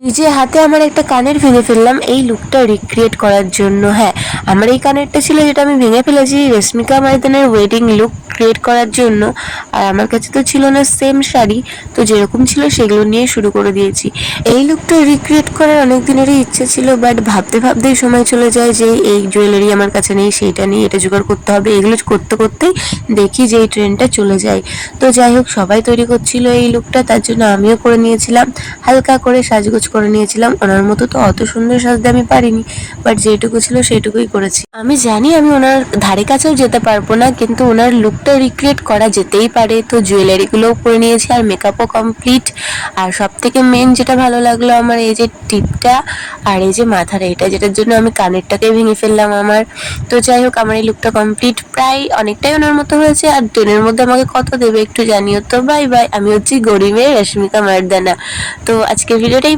নিজে হাতে আমার একটা কানের ভেঙে ফেললাম এই লুকটা রিক্রিয়েট করার জন্য। হ্যাঁ, আমার এই কানেরটা ছিল যেটা আমি ভেঙে ফেলেছি রেশমিকা মাইদানের ওয়েডিং লুক ক্রিয়েট করার জন্য। আর আমার কাছে তো ছিল না সেম শাড়ি, তো যেরকম ছিল সেগুলো নিয়ে শুরু করে দিয়েছি। এই লুকটা রিক্রিয়েট করার অনেক দিনেরই ইচ্ছে ছিল, বাট ভাবতে ভাবতেই সময় চলে যায় যে এই জুয়েলারি আমার কাছে নেই, সেইটা নেই, এটা জোগাড় করতে হবে, এগুলো করতে করতেই দেখি যে এই ট্রেন্ডটা চলে যায়। তো যাই হোক, সবাই তৈরি করছিল এই লুকটা, তার জন্য আমিও করে নিয়েছিলাম, হালকা করে সাজগোজ করে নিয়েছিলাম। ওনার মতো তো অত সুন্দর সাজতে আমি পারিনি, বাট যেটুকু ছিল সেটুকুই করেছি। আমি জানি আমি ওনার ধারে কাছেও যেতে পারবো না, কিন্তু ওনার লুকটা রিক্রিয়েট করা যেতেই পারে। তো জুয়েলারিগুলোও পরে নিয়েছি আর মেকআপও কমপ্লিট। আর সব থেকে মেন যেটা ভালো লাগলো আমার, এই যে টিপটা আর এই যে মাথার এইটা, যেটার জন্য আমি কানেরটাকে ভেঙে ফেললাম আমার। তো যাই হোক, আমার এই লুকটা কমপ্লিট, প্রায় অনেকটাই ওনার মতো হয়েছে। আর ট্রেনের মধ্যে আমাকে কত দেবে একটু জানিও তো। বাই বাই, আমি হচ্ছি গরিবের রশ্মিকা মার্দানা। তো আজকের ভিডিওটাই